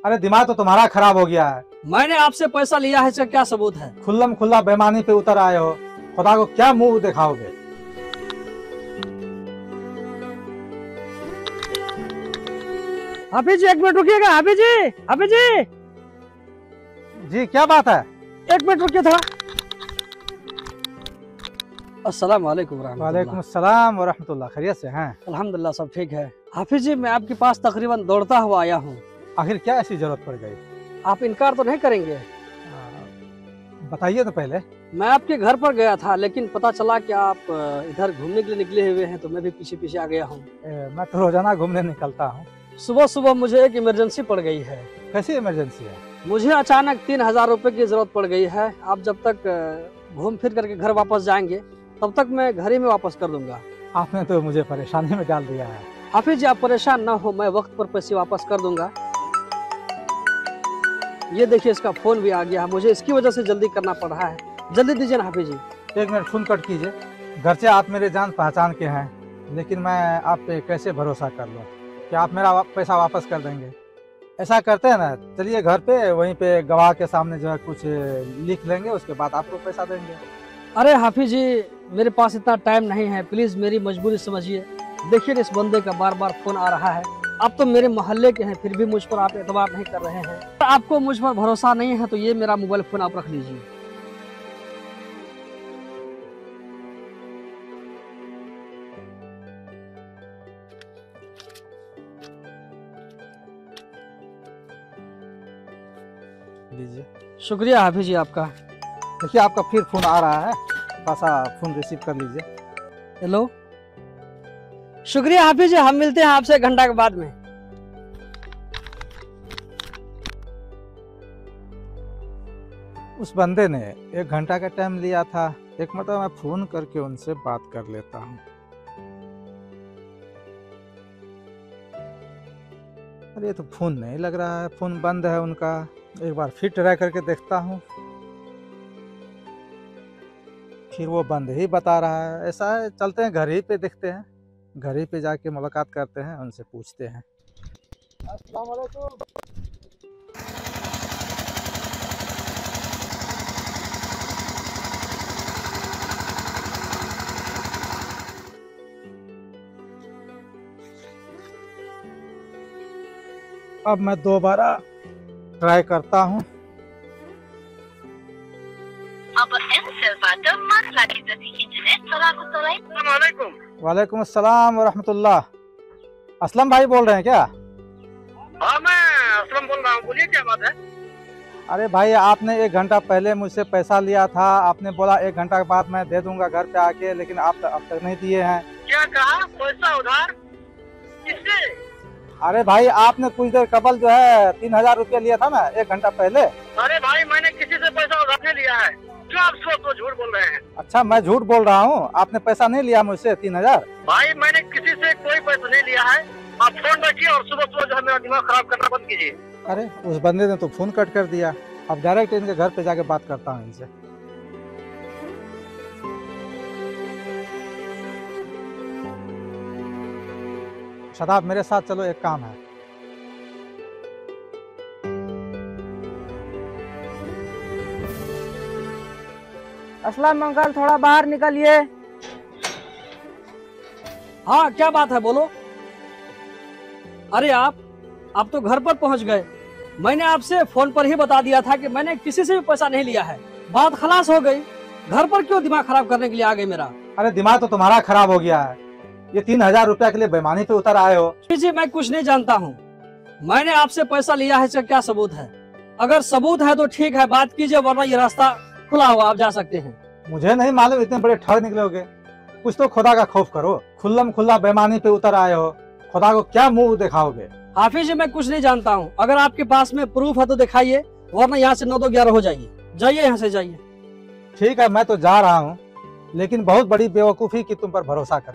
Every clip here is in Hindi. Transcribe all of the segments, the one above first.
अरे दिमाग तो तुम्हारा खराब हो गया है। मैंने आपसे पैसा लिया है, इसका क्या सबूत है? खुल्लम खुल्ला बेईमानी पे उतर आए हो, खुदा को क्या मुंह दिखाओगे? हाफिज जी, एक मिनट रुकिएगा। हाफिज जी, हाफिज जी, जी क्या बात है? एक मिनट रुकिए थोड़ा। अस्सलाम वालेकुम वालेकुम अस्सलाम व रहमतुल्लाह। खैरियत से हैं? अल्हम्दुलिल्लाह सब ठीक है। हाफिज जी, मैं आपके पास तकरीबन दौड़ता हुआ आया हूँ। आखिर क्या ऐसी जरूरत पड़ गई? आप इनकार तो नहीं करेंगे? बताइए तो पहले। मैं आपके घर पर गया था, लेकिन पता चला कि आप इधर घूमने के लिए निकले हुए हैं, तो मैं भी पीछे पीछे आ गया हूँ। मैं तो रोजाना घूमने निकलता हूँ। सुबह सुबह मुझे एक इमरजेंसी पड़ गई है। कैसी इमरजेंसी है? मुझे अचानक 3000 रुपए की जरूरत पड़ गई है। आप जब तक घूम फिर करके घर वापस जाएंगे, तब तक मैं घर ही में वापस कर दूंगा। आपने तो मुझे परेशानी में डाल दिया है। हाफिज जी, आप परेशान ना हो, मैं वक्त पर पैसे वापस कर दूंगा। ये देखिए, इसका फोन भी आ गया है। मुझे इसकी वजह से जल्दी करना पड़ रहा है। जल्दी दीजिए ना हाफिज जी। 1 मिनट फोन कट कीजिए। घर से आप मेरे जान पहचान के हैं, लेकिन मैं आप पे कैसे भरोसा कर लूँ कि आप मेरा पैसा वापस कर देंगे? ऐसा करते हैं ना, चलिए घर पे, वहीं पे गवाह के सामने जो है कुछ लिख लेंगे, उसके बाद आपको पैसा देंगे। अरे हाफिज जी, मेरे पास इतना टाइम नहीं है, प्लीज मेरी मजबूरी समझिए। देखिए, इस बंदे का बार बार फोन आ रहा है। आप तो मेरे मोहल्ले के हैं, फिर भी मुझ पर आप एतबार नहीं कर रहे हैं। आपको मुझ पर भरोसा नहीं है तो ये मेरा मोबाइल फोन आप रख लीजिए। लीजिए। शुक्रिया हाफिज जी आपका। देखिए आपका फिर फोन आ रहा है, थोड़ा फोन रिसीव कर लीजिए। हेलो, शुक्रिया हाफिज जी, हम मिलते हैं आपसे 1 घंटा के बाद में। उस बंदे ने 1 घंटा का टाइम लिया था। एक मतलब मैं फोन करके उनसे बात कर लेता हूँ। अरे ये तो फोन नहीं लग रहा है, फोन बंद है उनका। एक बार फिर ट्राई करके देखता हूँ, फिर वो बंद ही बता रहा है। ऐसा है, चलते हैं घर ही पे, देखते हैं घर ही पे जाके मुलाकात करते हैं, उनसे पूछते हैं। अस्सलाम वालेकुम। अब मैं दोबारा ट्राई करता हूँ। वालेकुम अस्सलाम व रहमतुल्लाह। असलम भाई बोल रहे हैं क्या? हाँ, मैं असलम बोल रहा हूँ। बोलिए, क्या बात है? अरे भाई, आपने 1 घंटा पहले मुझसे पैसा लिया था। आपने बोला 1 घंटा के बाद मैं दे दूंगा घर पे आके, लेकिन आप अब तक नहीं दिए हैं। क्या कहा? पैसा उधार? किससे? अरे भाई, आपने कुछ देर कबल जो है 3000 रुपया लिया था ना 1 घंटा पहले। अरे भाई, मैंने किसी से पैसा उधार नहीं लिया है। क्यों आप तो झूठ बोल रहे हैं? अच्छा, मैं झूठ बोल रहा हूँ? आपने पैसा नहीं लिया मुझसे 3000? भाई, मैंने किसी से कोई पैसा नहीं लिया है। आप फोन रखिए और सुबह सुबह जो है मेरा दिमाग खराब करना बंद कीजिए। अरे उस बंदे ने तो फोन कट कर दिया। अब डायरेक्ट इनके घर पे जाके बात करता हूँ इनसे। शदाब, मेरे साथ चलो, एक काम है। असलम अंकल, थोड़ा बाहर निकलिए। हाँ, क्या बात है, बोलो। अरे आप तो घर पर पहुंच गए। मैंने आपसे फोन पर ही बता दिया था कि मैंने किसी से भी पैसा नहीं लिया है। बात खलास हो गई। घर पर क्यों दिमाग खराब करने के लिए आ गए मेरा? अरे दिमाग तो तुम्हारा खराब हो गया है। ये 3000 रुपया के लिए बेईमानी पे उतर आए हो। जी, मैं कुछ नहीं जानता हूँ। मैंने आपसे पैसा लिया है, इसका क्या सबूत है? अगर सबूत है तो ठीक है, बात कीजिए, वरना ये रास्ता खुला हुआ, आप जा सकते हैं। मुझे नहीं मालूम इतने बड़े ठग निकलोगे। कुछ तो खुदा का खौफ करो। खुल्लम खुल्ला बेईमानी पे उतर आए हो, खुदा को क्या मुंह दिखाओगे? हाफिज जी, मैं कुछ नहीं जानता हूँ। अगर आपके पास में प्रूफ है तो दिखाइए, वरना यहाँ से 9 तो 11 हो जाइए। जाइए, यहाँ से जाइए। ठीक है, मैं तो जा रहा हूँ, लेकिन बहुत बड़ी बेवकूफ़ी की तुम पर भरोसा कर।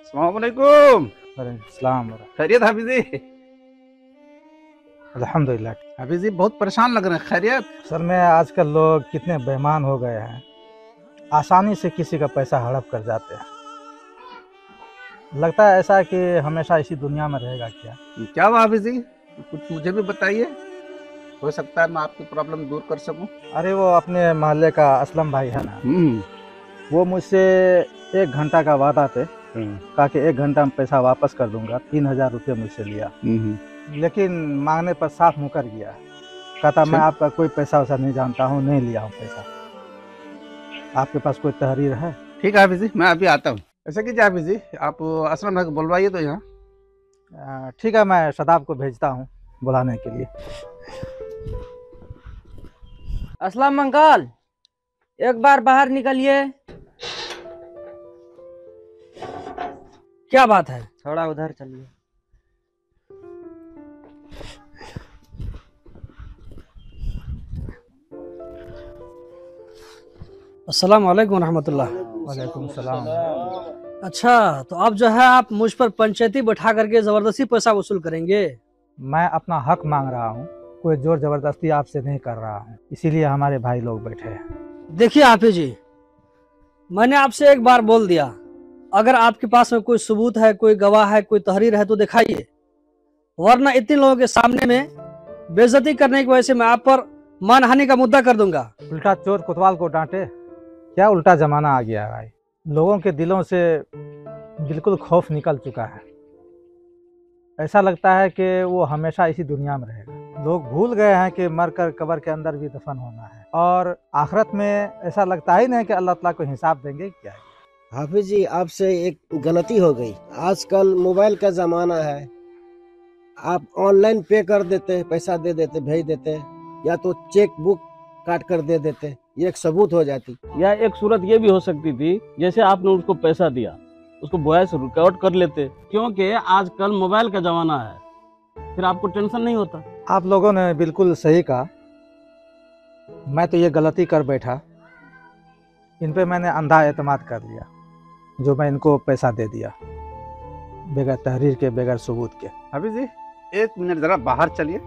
अस्सलाम वालेकुम। सलाम। खैरियत हाफिज जी? अल्हम्दुलिल्लाह। हाफिज जी बहुत परेशान लग रहे हैं, खैरियत? असल में आजकल लोग कितने बेईमान हो गए हैं, आसानी से किसी का पैसा हड़प कर जाते हैं। लगता है ऐसा कि हमेशा इसी दुनिया में रहेगा क्या? क्या हुआ हाफिज जी? कुछ मुझे भी बताइए, हो सकता है मैं आपकी प्रॉब्लम दूर कर सकूं। अरे वो अपने मोहल्ले का असलम भाई है ना, हम्म। वो मुझसे 1 घंटा का वादा थे, कहा कि 1 घंटा में पैसा वापस कर दूंगा। 3,000 रुपये मुझसे लिया, लेकिन मांगने पर साफ मुकर गया। कहता मैं आपका कोई पैसा वैसा नहीं जानता हूँ, नहीं लिया हूँ पैसा। आपके पास कोई तहरीर है? ठीक है हाफिज जी, मैं अभी आता हूँ। ऐसा कीजिए हाफिज जी, आप असलम भाई को बुलवाइए तो यहाँ। ठीक है, मैं शदाब को भेजता हूँ बुलाने के लिए। असलम अंकल, एक बार बाहर निकलिए। क्या बात है? थोड़ा उधर चलिए। अस्सलाम वालेकुम रहमतुल्लाह। वालेकुम सलाम। अच्छा, तो अब जो है आप मुझ पर पंचायती बैठा करके जबरदस्ती पैसा वसूल करेंगे? मैं अपना हक मांग रहा हूँ, कोई जोर जबरदस्ती आपसे नहीं कर रहा हूँ, इसीलिए हमारे भाई लोग बैठे हैं। देखिए हाफिज जी, मैंने आपसे एक बार बोल दिया, अगर आपके पास में कोई सबूत है, कोई गवाह है, कोई तहरीर है तो दिखाइए, वरना इतने लोगों के सामने में बेइज्जती करने की वजह से मैं आप पर मानहानि का मुद्दा कर दूंगा। उल्टा चोर कोतवाल को डांटे, क्या उल्टा जमाना आ गया है भाई। लोगों के दिलों से बिल्कुल खौफ निकल चुका है। ऐसा लगता है कि वो हमेशा इसी दुनिया में रहेगा। लोग भूल गए हैं कि मरकर कब्र के अंदर भी दफन होना है, और आखिरत में ऐसा लगता ही नहीं कि अल्लाह ताला को हिसाब देंगे क्या है। हाफिज जी, आपसे एक गलती हो गई। आजकल मोबाइल का ज़माना है, आप ऑनलाइन पे कर देते, पैसा दे देते, भेज देते, या तो चेक बुक काट कर दे देते, ये एक सबूत हो जाती। या एक सूरत ये भी हो सकती थी, जैसे आपने उसको पैसा दिया, उसको वॉइस रिकॉर्ड कर लेते, क्योंकि आजकल मोबाइल का ज़माना है, फिर आपको टेंशन नहीं होता। आप लोगों ने बिल्कुल सही कहा। मैं तो ये गलती कर बैठा, इन पे मैंने अंधा एतमाद कर लिया, जो मैं इनको पैसा दे दिया बगैर तहरीर के, बगैर सबूत के। हाफिज जी, 1 मिनट जरा बाहर चलिए।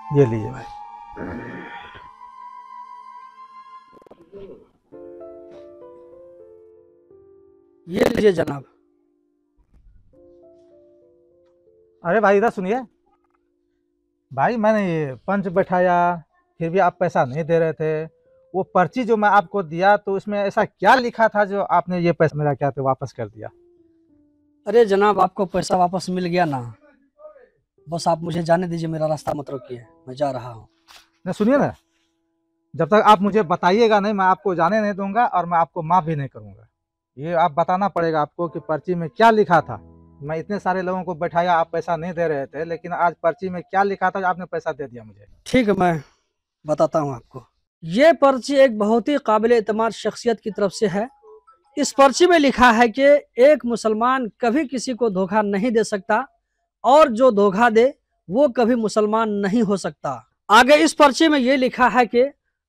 ये लीजिए भाई। ये लीजिए जनाब। अरे भाई इधर सुनिए भाई, मैंने ये पंच बैठाया, फिर भी आप पैसा नहीं दे रहे थे। वो पर्ची जो मैं आपको दिया, तो इसमें ऐसा क्या लिखा था जो आपने ये पैसा मेरा क्या तो वापस कर दिया? अरे जनाब, आपको पैसा वापस मिल गया ना, बस आप मुझे जाने दीजिए, मेरा रास्ता मत रोकिए, मैं जा रहा हूँ। नहीं सुनिए ना, जब तक आप मुझे बताइएगा नहीं, मैं आपको जाने नहीं दूंगा, और मैं आपको माफ़ भी नहीं करूंगा। ये आप बताना पड़ेगा आपको कि पर्ची में क्या लिखा था। मैं इतने सारे लोगों को बैठाया, आप पैसा नहीं दे रहे थे, लेकिन आज पर्ची में क्या लिखा था जो आपने पैसा दे दिया मुझे? ठीक है, मैं बताता हूँ आपको। ये पर्ची एक बहुत ही काबिल एतमाद शख्सियत की तरफ से है। इस पर्ची में लिखा है कि एक मुसलमान कभी किसी को धोखा नहीं दे सकता, और जो धोखा दे वो कभी मुसलमान नहीं हो सकता। आगे इस पर्ची में ये लिखा है कि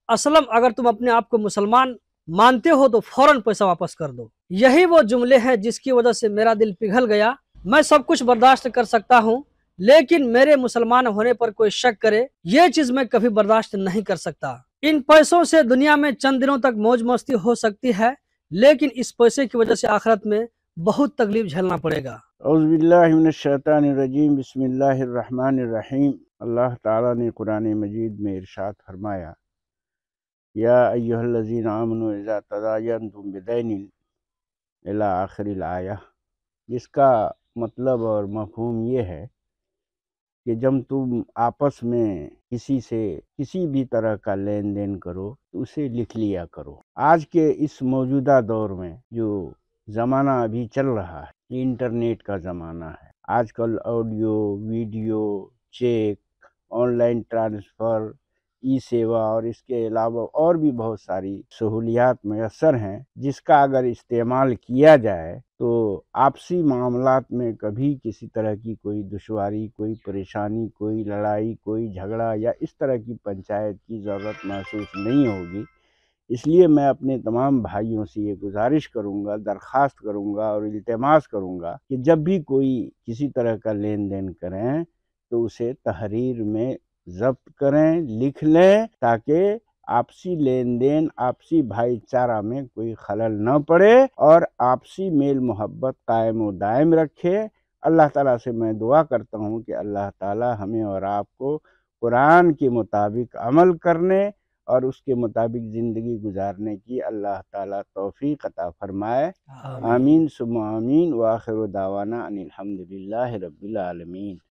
असलम, अगर तुम अपने आप को मुसलमान मानते हो तो फौरन पैसा वापस कर दो। यही वो जुमले हैं जिसकी वजह से मेरा दिल पिघल गया। मैं सब कुछ बर्दाश्त कर सकता हूँ, लेकिन मेरे मुसलमान होने पर कोई शक करे, ये चीज मैं कभी बर्दाश्त नहीं कर सकता। इन पैसों से दुनिया में चंद दिनों तक मौज मस्ती हो सकती है, लेकिन इस पैसे की वजह से आखिरत में बहुत तकलीफ झेलना पड़ेगा। औज़ुबिल्लाहिमिनश्शैतानिर्रजीम, बिस्मिल्लाहिर्रहमानिर्रहीम। अल्लाह ताला ने कुरान मजीद में इरशाद फरमाया, या अय्युहल्लज़ीना आमनू इज़ा तदायनतुम बिदैनिन इला आखिरिल आया। जिसका मतलब और मफ़हूम ये है कि जब तुम आपस में किसी से किसी भी तरह का लेन देन करो तो उसे लिख लिया करो। आज के इस मौजूदा दौर में जो ज़माना अभी चल रहा है, इंटरनेट का ज़माना है। आजकल audio, video, cheque, online transfer, e सेवा और इसके अलावा और भी बहुत सारी सहूलियात मैसर हैं, जिसका अगर इस्तेमाल किया जाए तो आपसी मामलात में कभी किसी तरह की कोई दुश्वारी, कोई परेशानी, कोई लड़ाई, कोई झगड़ा या इस तरह की पंचायत की ज़रूरत महसूस नहीं होगी। इसलिए मैं अपने तमाम भाइयों से ये गुजारिश करूँगा, दरख्वास्त करूँगा और इल्तिमास करूँगा कि जब भी कोई किसी तरह का लेन देन करें तो उसे तहरीर में ज़ब्त करें, लिख लें, ताकि आपसी लेन देन, आपसी भाईचारा में कोई खलल न पड़े और आपसी मेल मोहब्बत कायम व दायम रखे। अल्लाह ताला से मैं दुआ करता हूँ कि अल्लाह ताला हमें और आपको कुरान के मुताबिक अमल करने और उसके मुताबिक ज़िंदगी गुजारने की अल्लाह ताला तौफीक अता फरमाए। आमीन सुम्मा आमीन। व आखिरु दावाना अनिल हम्दुलिल्लाहि रब्बिल आलमीन।